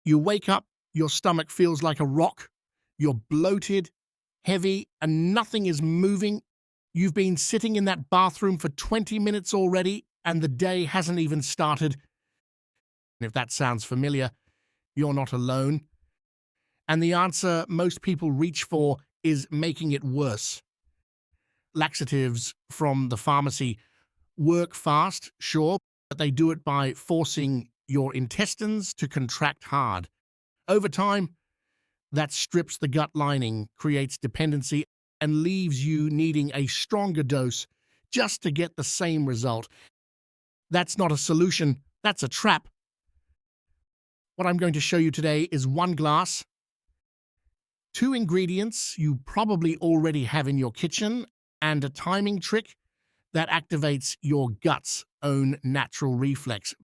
You wake up, your stomach feels like a rock, you're bloated, heavy, and nothing is moving. You've been sitting in that bathroom for 20 minutes already, and the day hasn't even started. If that sounds familiar, you're not alone. And the answer most people reach for is making it worse. Laxatives from the pharmacy work fast, sure, but they do it by forcing your intestines to contract hard. Over time, that strips the gut lining, creates dependency, and leaves you needing a stronger dose just to get the same result. That's not a solution, that's a trap. What I'm going to show you today is one glass, two ingredients you probably already have in your kitchen, and a timing trick that activates your gut's own natural reflex.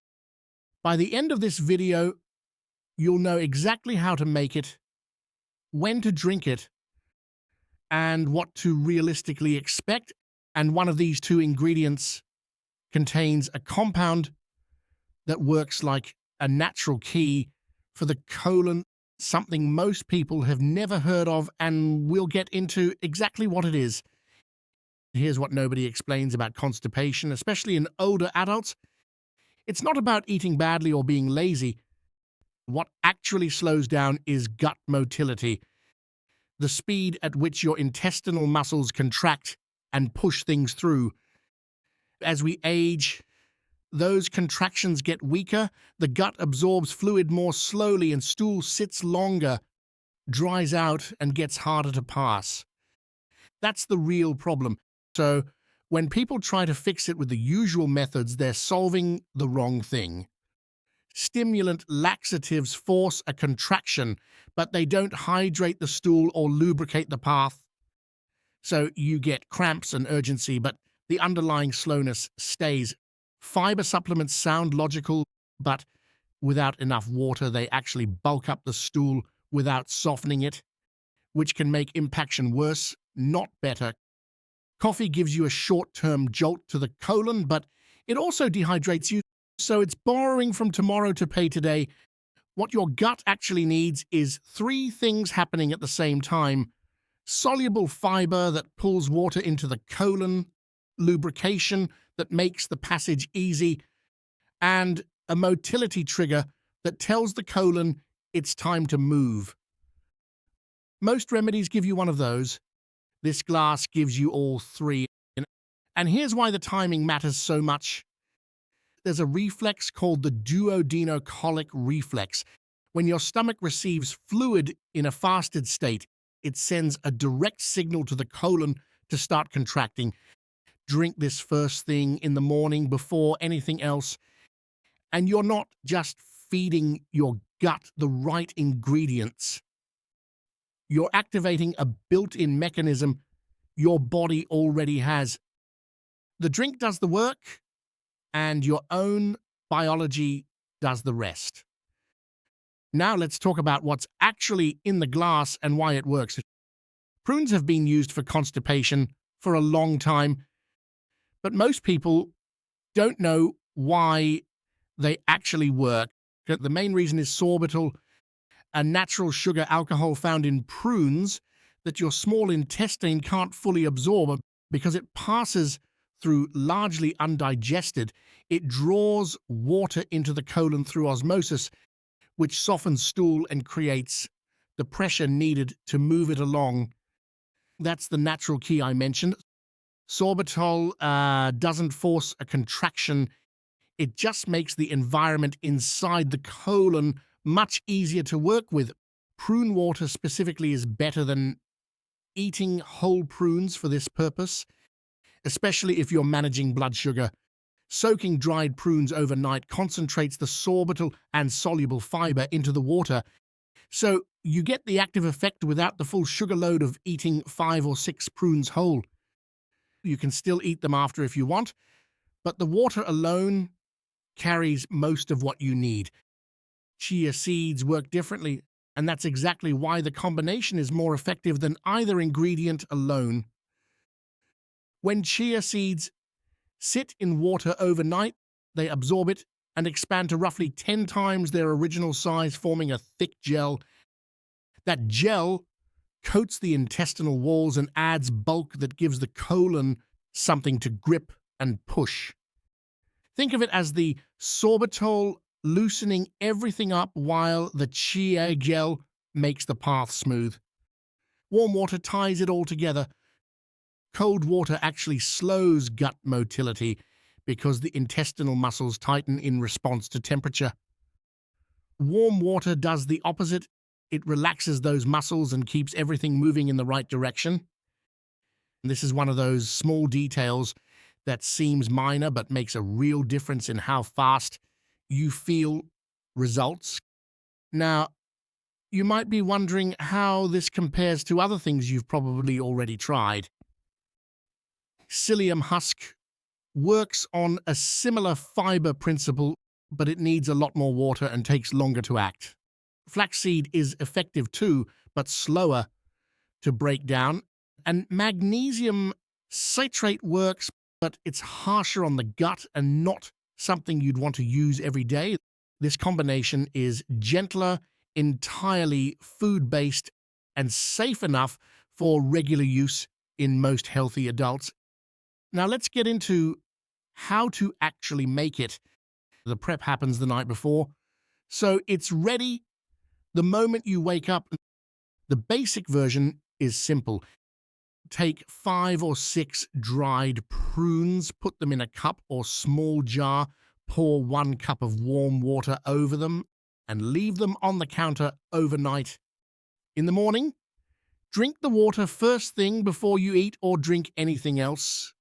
By the end of this video, you'll know exactly how to make it, when to drink it, and what to realistically expect. And one of these two ingredients contains a compound that works like a natural key for the colon, something most people have never heard of, and we'll get into exactly what it is. Here's what nobody explains about constipation, especially in older adults. It's not about eating badly or being lazy. What actually slows down is gut motility, the speed at which your intestinal muscles contract and push things through. As we age, those contractions get weaker, the gut absorbs fluid more slowly, and stool sits longer, dries out, and gets harder to pass. That's the real problem. So, when people try to fix it with the usual methods, they're solving the wrong thing. Stimulant laxatives force a contraction, but they don't hydrate the stool or lubricate the path. So you get cramps and urgency, but the underlying slowness stays. Fiber supplements sound logical, but without enough water, they actually bulk up the stool without softening it, which can make impaction worse, not better. Coffee gives you a short-term jolt to the colon, but it also dehydrates you, so it's borrowing from tomorrow to pay today. What your gut actually needs is three things happening at the same time: soluble fiber that pulls water into the colon, lubrication that makes the passage easy, and a motility trigger that tells the colon it's time to move. Most remedies give you one of those. This glass gives you all three. And here's why the timing matters so much. There's a reflex called the duodenocolic reflex. When your stomach receives fluid in a fasted state, it sends a direct signal to the colon to start contracting. Drink this first thing in the morning before anything else, and you're not just feeding your gut the right ingredients. You're activating a built-in mechanism your body already has. The drink does the work, and your own biology does the rest. Now let's talk about what's actually in the glass and why it works. Prunes have been used for constipation for a long time, but most people don't know why they actually work. The main reason is sorbitol, a natural sugar alcohol found in prunes that your small intestine can't fully absorb because it passes through largely undigested. It draws water into the colon through osmosis, which softens stool and creates the pressure needed to move it along. That's the natural key I mentioned. Sorbitol doesn't force a contraction. It just makes the environment inside the colon much easier to work with. Prune water specifically is better than eating whole prunes for this purpose, especially if you're managing blood sugar. Soaking dried prunes overnight concentrates the sorbitol and soluble fiber into the water, so you get the active effect without the full sugar load of eating 5 or 6 prunes whole. You can still eat them after if you want, but the water alone carries most of what you need. Chia seeds work differently, and that's exactly why the combination is more effective than either ingredient alone. When chia seeds sit in water overnight, they absorb it and expand to roughly 10 times their original size, forming a thick gel. That gel coats the intestinal walls and adds bulk that gives the colon something to grip and push. Think of it as the sorbitol loosening everything up while the chia gel makes the path smooth. Warm water ties it all together. Cold water actually slows gut motility because the intestinal muscles tighten in response to temperature. Warm water does the opposite. It relaxes those muscles and keeps everything moving in the right direction. This is one of those small details that seems minor but makes a real difference in how fast you feel results. Now, you might be wondering how this compares to other things you've probably already tried. Psyllium husk works on a similar fiber principle, but it needs a lot more water and takes longer to act. Flaxseed is effective too, but slower to break down. And magnesium citrate works, but it's harsher on the gut and not something you'd want to use every day. This combination is gentler, entirely food-based, and safe enough for regular use in most healthy adults. Now let's get into how to actually make it. The prep happens the night before, so it's ready the moment you wake up. The basic version is simple. Take 5 or 6 dried prunes, put them in a cup or small jar, pour 1 cup of warm water over them, and leave them on the counter overnight. In the morning, drink the water first thing before you eat or drink anything else.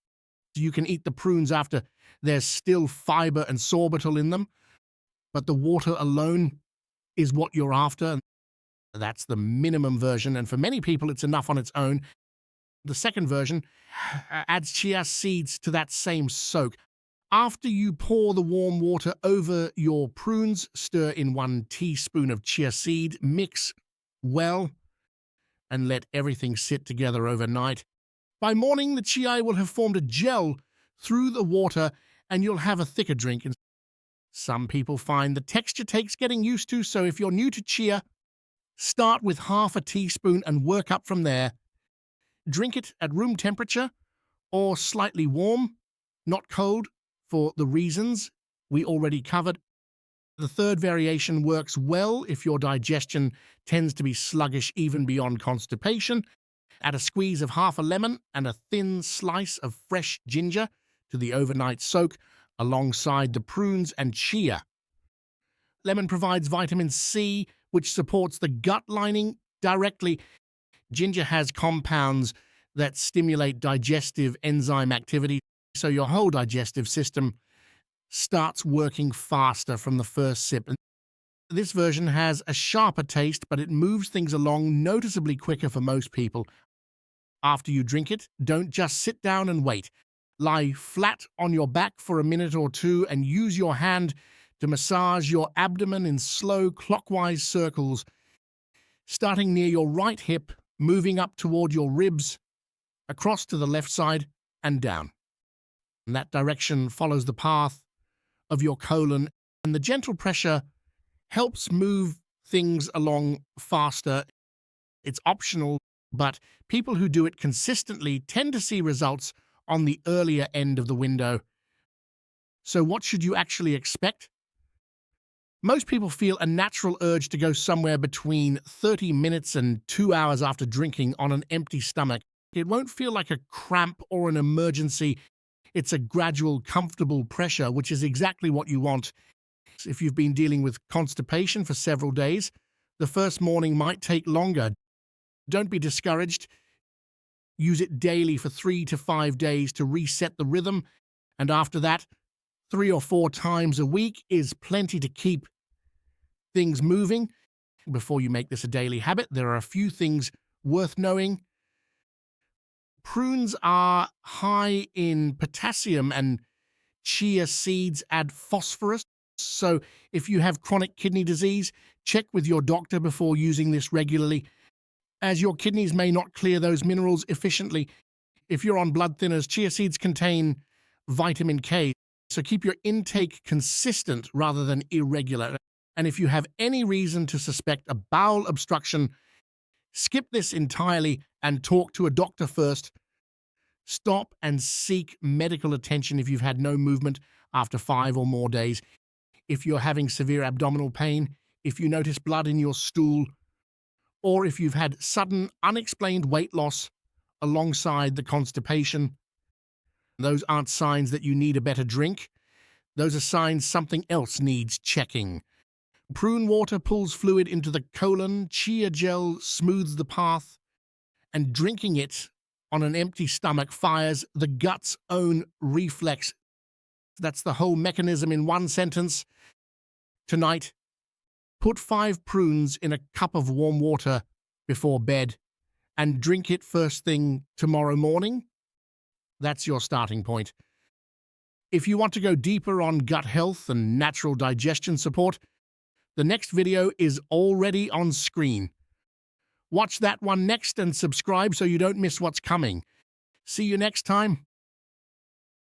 You can eat the prunes after there's still fiber and sorbitol in them, but the water alone is what you're after. That's the minimum version, and for many people it's enough on its own. The second version adds chia seeds to that same soak. After you pour the warm water over your prunes, stir in 1 teaspoon of chia seed, mix well, and let everything sit together overnight. By morning, the chia will have formed a gel through the water, and you'll have a thicker drink. And some people find the texture takes getting used to, so if you're new to chia, start with half a teaspoon and work up from there. Drink it at room temperature or slightly warm, not cold, for the reasons we already covered. The third variation works well if your digestion tends to be sluggish even beyond constipation. Add a squeeze of half a lemon and a thin slice of fresh ginger to the overnight soak alongside the prunes and chia. Lemon provides vitamin C, which supports the gut lining directly. Ginger has compounds that stimulate digestive enzyme activity, so your whole digestive system starts working faster from the first sip. This version has a sharper taste, but it moves things along noticeably quicker for most people. After you drink it, don't just sit down and wait. Lie flat on your back for a minute or two and use your hand to massage your abdomen in slow clockwise circles, starting near your right hip, moving up toward your ribs, across to the left side, and down. And that direction follows the path of your colon, and the gentle pressure helps move things along faster. It's optional, but people who do it consistently tend to see results on the earlier end of the window. So what should you actually expect? Most people feel a natural urge to go somewhere between 30 minutes and 2 hours after drinking on an empty stomach. It won't feel like a cramp or an emergency. It's a gradual, comfortable pressure, which is exactly what you want. If you've been dealing with constipation for several days, the first morning might take longer. Don't be discouraged. Use it daily for 3 to 5 days to reset the rhythm, and after that, 3 or 4 times a week is plenty to keep things moving. Before you make this a daily habit, there are a few things worth knowing. Prunes are high in potassium, and chia seeds add phosphorus. So if you have chronic kidney disease, check with your doctor before using this regularly, as your kidneys may not clear those minerals efficiently. If you're on blood thinners, chia seeds contain vitamin K, So keep your intake consistent rather than irregular. And if you have any reason to suspect a bowel obstruction, skip this entirely and talk to a doctor first. Stop and seek medical attention if you've had no movement after 5 or more days. If you're having severe abdominal pain, if you notice blood in your stool, or if you've had sudden, unexplained weight loss alongside the constipation. Those aren't signs that you need a better drink. Those are signs something else needs checking. Prune water pulls fluid into the colon, chia gel smooths the path, and drinking it on an empty stomach fires the gut's own reflex. That's the whole mechanism in one sentence. Tonight, put 5 prunes in a cup of warm water before bed and drink it first thing tomorrow morning. That's your starting point. If you want to go deeper on gut health and natural digestion support, the next video is already on screen. Watch that one next and subscribe so you don't miss what's coming. See you next time.